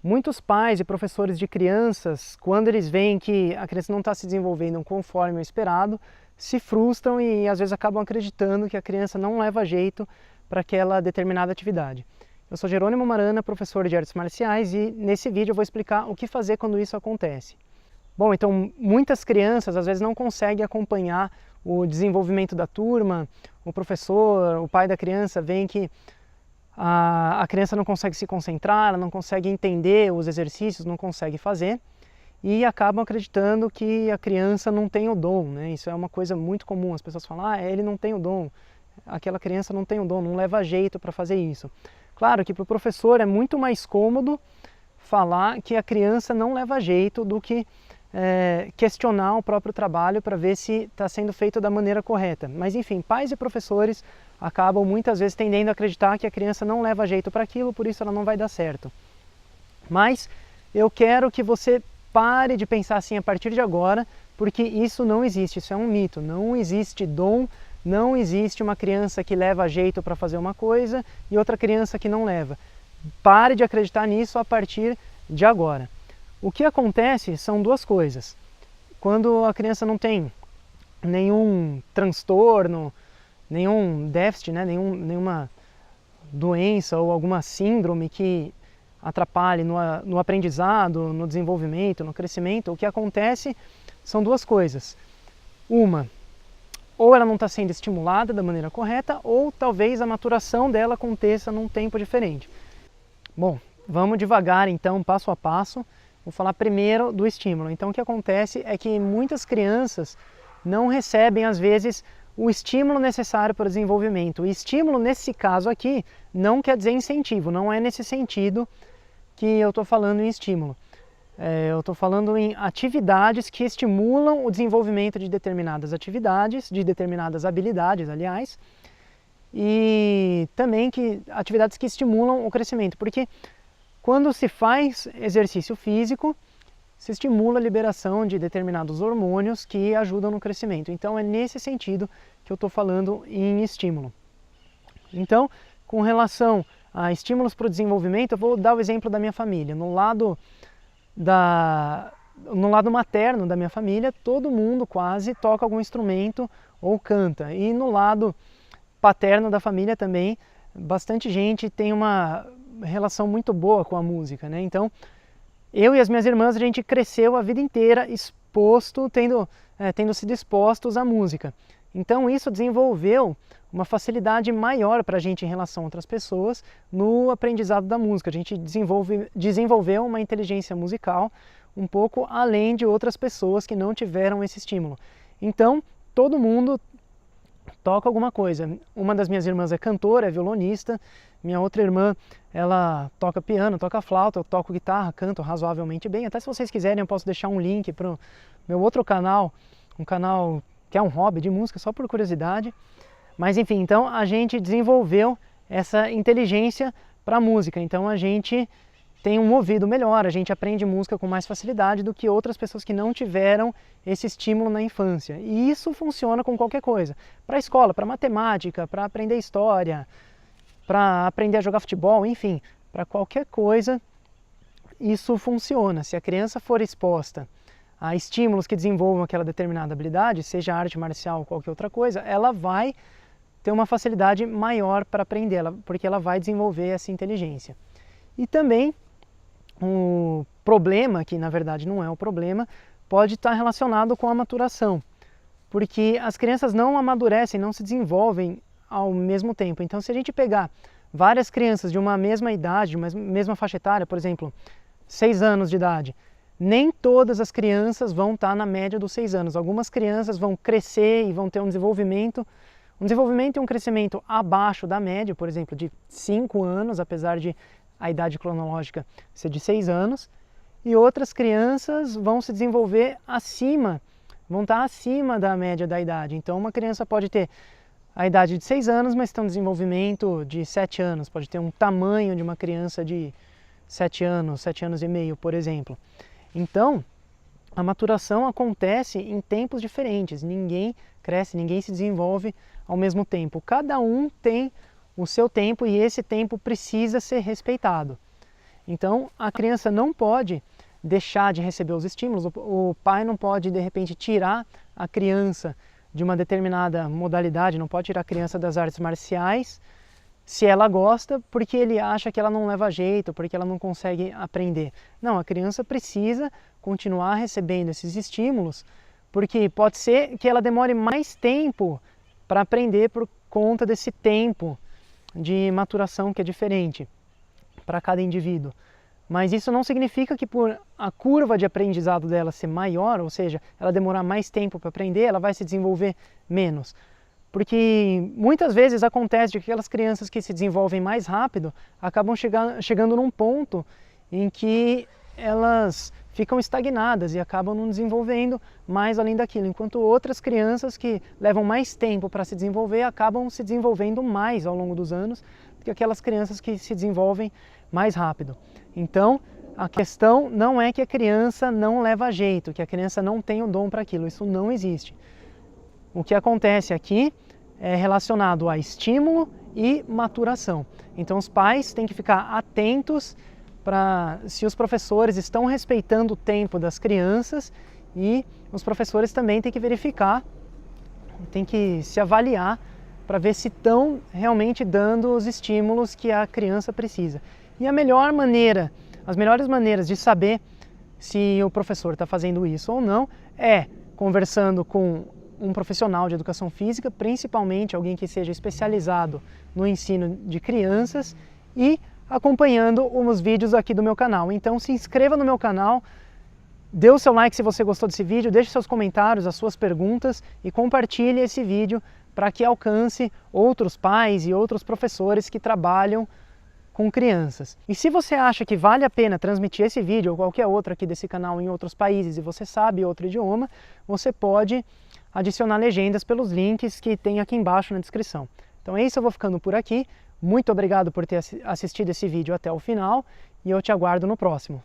Muitos pais e professores de crianças, quando eles veem que a criança não está se desenvolvendo conforme o esperado, se frustram e às vezes acabam acreditando que a criança não leva jeito para aquela determinada atividade. Eu sou Jerônimo Marana, professor de artes marciais, e nesse vídeo eu vou explicar o que fazer quando isso acontece. Bom, então muitas crianças às vezes não conseguem acompanhar o desenvolvimento da turma, o professor, o pai da criança vem que a criança não consegue se concentrar, ela não consegue entender os exercícios, não consegue fazer e acabam acreditando que a criança não tem o dom, né? Isso é uma coisa muito comum, as pessoas falam, ele não tem o dom, aquela criança não tem o dom, não leva jeito para fazer isso. Claro que para o professor é muito mais cômodo falar que a criança não leva jeito do que questionar o próprio trabalho para ver se está sendo feito da maneira correta. Mas enfim, pais e professores acabam muitas vezes tendendo a acreditar que a criança não leva jeito para aquilo, por isso ela não vai dar certo. Mas eu quero que você pare de pensar assim a partir de agora, porque isso não existe, isso é um mito. Não existe dom, não existe uma criança que leva jeito para fazer uma coisa e outra criança que não leva. Pare de acreditar nisso a partir de agora. O que acontece são duas coisas. Quando a criança não tem nenhum transtorno, nenhum déficit, né, nenhuma doença ou alguma síndrome que atrapalhe no aprendizado, no desenvolvimento, no crescimento, o que acontece são duas coisas. Uma, ou ela não está sendo estimulada da maneira correta, ou talvez a maturação dela aconteça num tempo diferente. Bom, vamos devagar então, passo a passo. Vou falar primeiro do estímulo. Então o que acontece é que muitas crianças não recebem às vezes o estímulo necessário para o desenvolvimento. O estímulo nesse caso aqui não quer dizer incentivo, não é nesse sentido que eu estou falando em estímulo. Eu estou falando em atividades que estimulam o desenvolvimento de determinadas atividades, de determinadas habilidades, aliás, e também atividades que estimulam o crescimento, porque quando se faz exercício físico, se estimula a liberação de determinados hormônios que ajudam no crescimento. Então é nesse sentido que eu estou falando em estímulo. Então, com relação a estímulos para o desenvolvimento, eu vou dar o exemplo da minha família. No lado materno da minha família, todo mundo quase toca algum instrumento ou canta. E no lado paterno da família também, bastante gente tem uma relação muito boa com a música, né? Então, eu e as minhas irmãs, a gente cresceu a vida inteira exposto, tendo sido expostos à música. Então, isso desenvolveu uma facilidade maior para a gente em relação a outras pessoas no aprendizado da música. A gente desenvolveu uma inteligência musical um pouco além de outras pessoas que não tiveram esse estímulo. Então, todo mundo toca alguma coisa. Uma das minhas irmãs é cantora, é violonista. Minha outra irmã, ela toca piano, toca flauta, eu toco guitarra, canto razoavelmente bem. Até se vocês quiserem eu posso deixar um link para o meu outro canal, um canal que é um hobby de música, só por curiosidade. Mas enfim, então a gente desenvolveu essa inteligência para a música. Então a gente tem um ouvido melhor, a gente aprende música com mais facilidade do que outras pessoas que não tiveram esse estímulo na infância. E isso funciona com qualquer coisa. Para a escola, para matemática, para aprender história, para aprender a jogar futebol, enfim, para qualquer coisa isso funciona. Se a criança for exposta a estímulos que desenvolvam aquela determinada habilidade, seja arte marcial ou qualquer outra coisa, ela vai ter uma facilidade maior para aprender, porque ela vai desenvolver essa inteligência. E também o problema, que na verdade não é o problema, pode estar relacionado com a maturação, porque as crianças não amadurecem, não se desenvolvem ao mesmo tempo. Então, se a gente pegar várias crianças de uma mesma idade, de uma mesma faixa etária, por exemplo, 6 anos de idade, nem todas as crianças vão estar na média dos 6 anos. Algumas crianças vão crescer e vão ter um desenvolvimento e um crescimento abaixo da média, por exemplo, de 5 anos, apesar de a idade cronológica ser de 6 anos, e outras crianças vão se desenvolver vão estar acima da média da idade. Então uma criança pode ter a idade de 6 anos, mas tem um desenvolvimento de 7 anos, pode ter um tamanho de uma criança de 7 anos e meio, por exemplo. Então, a maturação acontece em tempos diferentes, ninguém cresce, ninguém se desenvolve ao mesmo tempo. Cada um tem o seu tempo e esse tempo precisa ser respeitado. Então, a criança não pode deixar de receber os estímulos, o pai não pode, de repente, tirar a criança de uma determinada modalidade, não pode tirar a criança das artes marciais, se ela gosta, porque ele acha que ela não leva jeito, porque ela não consegue aprender. Não, a criança precisa continuar recebendo esses estímulos, porque pode ser que ela demore mais tempo para aprender por conta desse tempo de maturação que é diferente para cada indivíduo. Mas isso não significa que por a curva de aprendizado dela ser maior, ou seja, ela demorar mais tempo para aprender, ela vai se desenvolver menos. Porque muitas vezes acontece que aquelas crianças que se desenvolvem mais rápido acabam chegando num ponto em que elas ficam estagnadas e acabam não desenvolvendo mais além daquilo, enquanto outras crianças que levam mais tempo para se desenvolver acabam se desenvolvendo mais ao longo dos anos do que aquelas crianças que se desenvolvem mais rápido. Então, a questão não é que a criança não leva jeito, que a criança não tem o dom para aquilo, isso não existe. O que acontece aqui é relacionado a estímulo e maturação. Então os pais têm que ficar atentos para se os professores estão respeitando o tempo das crianças, e os professores também têm que verificar, têm que se avaliar para ver se estão realmente dando os estímulos que a criança precisa. E as melhores maneiras de saber se o professor está fazendo isso ou não é conversando com um profissional de educação física, principalmente alguém que seja especializado no ensino de crianças, e acompanhando os vídeos aqui do meu canal. Então se inscreva no meu canal, dê o seu like se você gostou desse vídeo, deixe seus comentários, as suas perguntas e compartilhe esse vídeo para que alcance outros pais e outros professores que trabalham com crianças. E se você acha que vale a pena transmitir esse vídeo ou qualquer outro aqui desse canal em outros países e você sabe outro idioma, você pode adicionar legendas pelos links que tem aqui embaixo na descrição. Então é isso, eu vou ficando por aqui. Muito obrigado por ter assistido esse vídeo até o final e eu te aguardo no próximo.